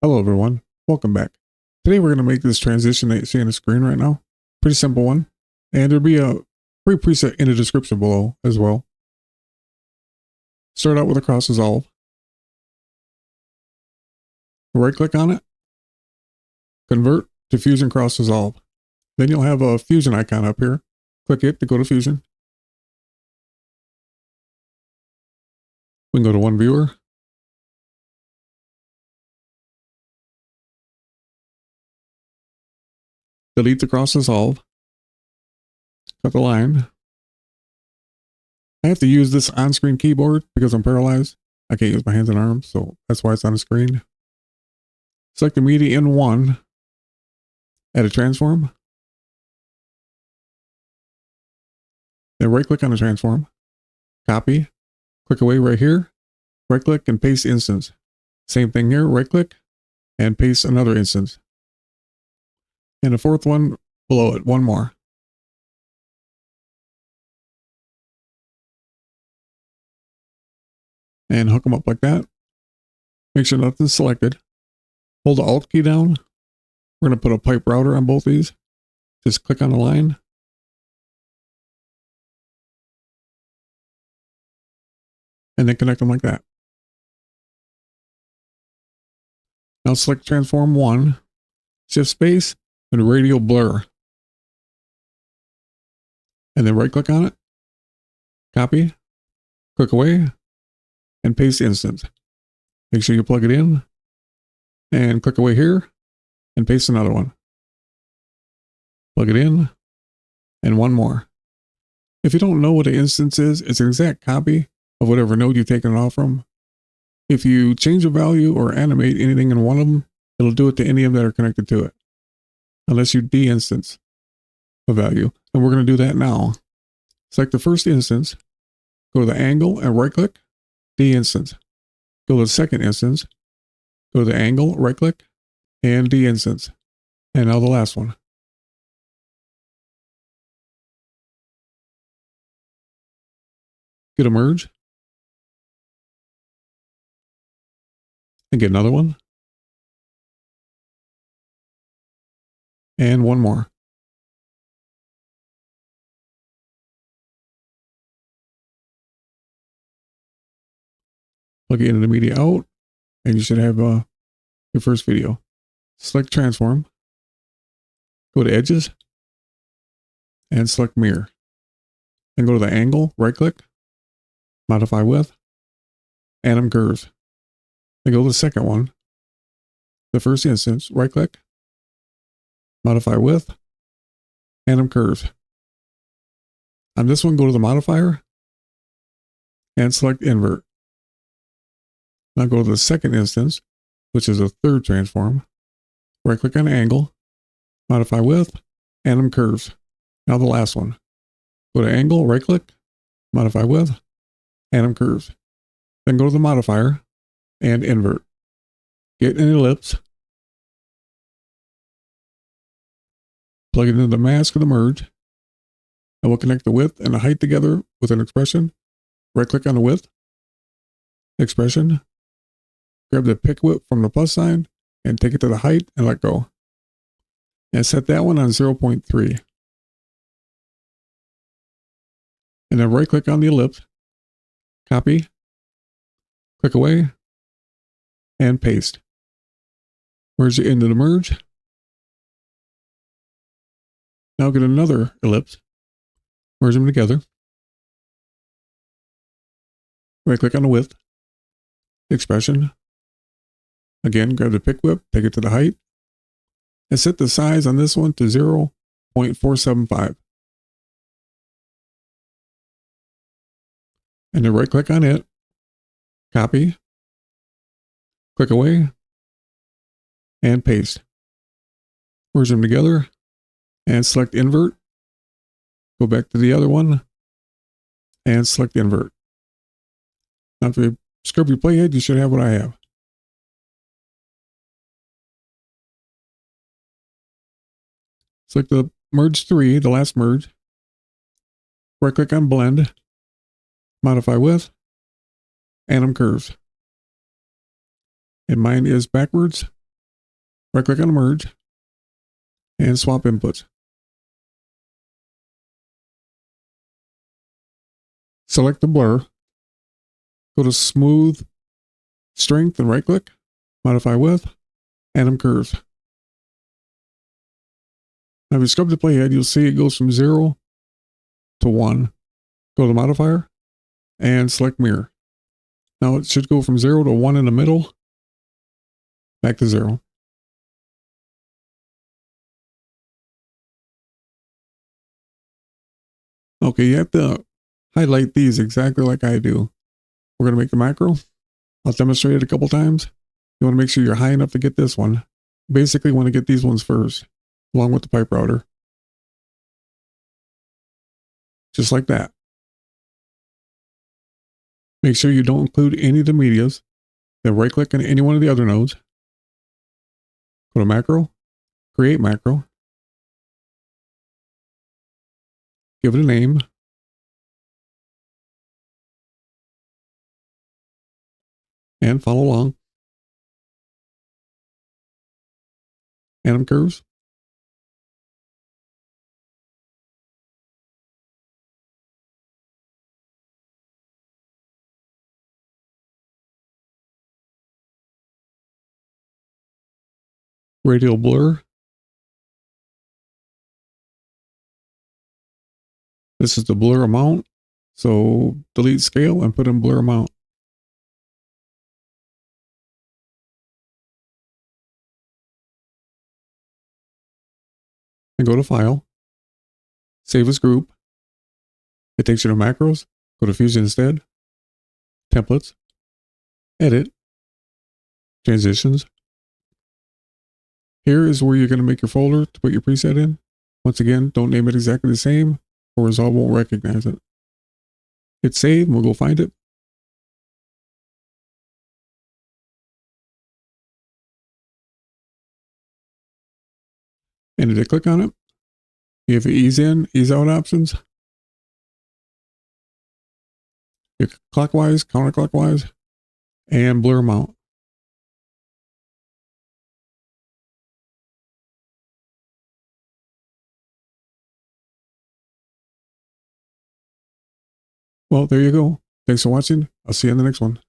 Hello everyone, welcome back. Today we're going to make this transition that you see on the screen right now. Pretty simple one. And there'll be a free preset in the description below as well. Start out with a cross dissolve. Right click on it. Convert to Fusion Cross Dissolve. Then you'll have a fusion icon up here. Click it to go to fusion. We can go to one viewer. Delete the cross dissolve. Cut the line. I have to use this on-screen keyboard because I'm paralyzed. I can't use my hands and arms, so that's why it's on the screen. Select the media in one. Add a transform. Then right click on the transform. Copy. Click away right here. Right click and paste instance. Same thing here. Right click and paste another instance. And the fourth one below it. One more. And hook them up like that. Make sure nothing's selected. Hold the Alt key down. We're going to put a pipe router on both these. Just click on the line. And then connect them like that. Now select transform 1, shift space, and radial blur. And then right click on it. Copy. Click away. And paste instance. Make sure you plug it in. And click away here. And paste another one. Plug it in. And one more. If you don't know what an instance is, it's an exact copy of whatever node you've taken it off from. If you change a value or animate anything in one of them, it'll do it to any of them that are connected to it. Unless you de-instance a value. And we're going to do that now. Select the first instance. Go to the angle and right click. De-instance. Go to the second instance. Go to the angle, right click. And de-instance. And now the last one. Get a merge. And get another one. And one more. Plug it into the media out. And you should have your first video. Select transform. Go to edges. And select mirror. Then go to the angle, right click. Modify width. Anim curves. Then go to the second one. The first instance, right click. Modify width. Anim curves. On this one, go to the modifier. And select invert. Now go to the second instance, which is a third transform. Right click on angle. Modify width. Anim curves. Now the last one. Go to angle, right click. Modify width. Anim curves. Then go to the modifier. And invert. Get an ellipse. Plug it into the mask of the merge. And we'll connect the width and the height together with an expression. Right click on the width. Expression. Grab the pick whip from the plus sign and take it to the height and let go. And set that one on 0.3. And then right click on the ellipse. Copy. Click away. And paste. Merge it into the merge. Now get another ellipse. Merge them together. Right click on the width. Expression. Again, grab the pick whip, take it to the height. And set the size on this one to 0.475. And then right click on it. Copy. Click away. And paste. Merge them together. And select invert. Go back to the other one. And select invert. Now if you scrub your playhead, you should have what I have. Select the merge 3, the last merge. Right click on blend. Modify width. Anim curves. And mine is backwards. Right click on merge and swap inputs. Select the blur, go to smooth, strength, and right click, modify width, atom curves. Now if you scrub the playhead, you'll see it goes from 0 to 1. Go to modifier and select mirror. Now it should go from 0 to 1 in the middle, back to 0. Okay, you have to highlight these exactly like I do. We're going to make the macro. I'll demonstrate it a couple times. You want to make sure you're high enough to get this one. Basically, want to get these ones first, along with the pipe router. Just like that. Make sure you don't include any of the medias. Then right click on any one of the other nodes. Go to macro, create macro. Give it a name. And follow along. Atom curves. Radial blur. This is the blur amount. So delete scale and put in blur amount. And go to file. Save as group. It takes you to macros. Go to fusion instead. Templates. Edit. Transitions. Here is where you're going to make your folder to put your preset in. Once again, don't name it exactly the same or Resolve won't recognize it. Hit save and we'll go find it. And if you click on it, you have ease in, ease out options. Your clockwise, counterclockwise, and blur amount. Well, there you go. Thanks for watching. I'll see you in the next one.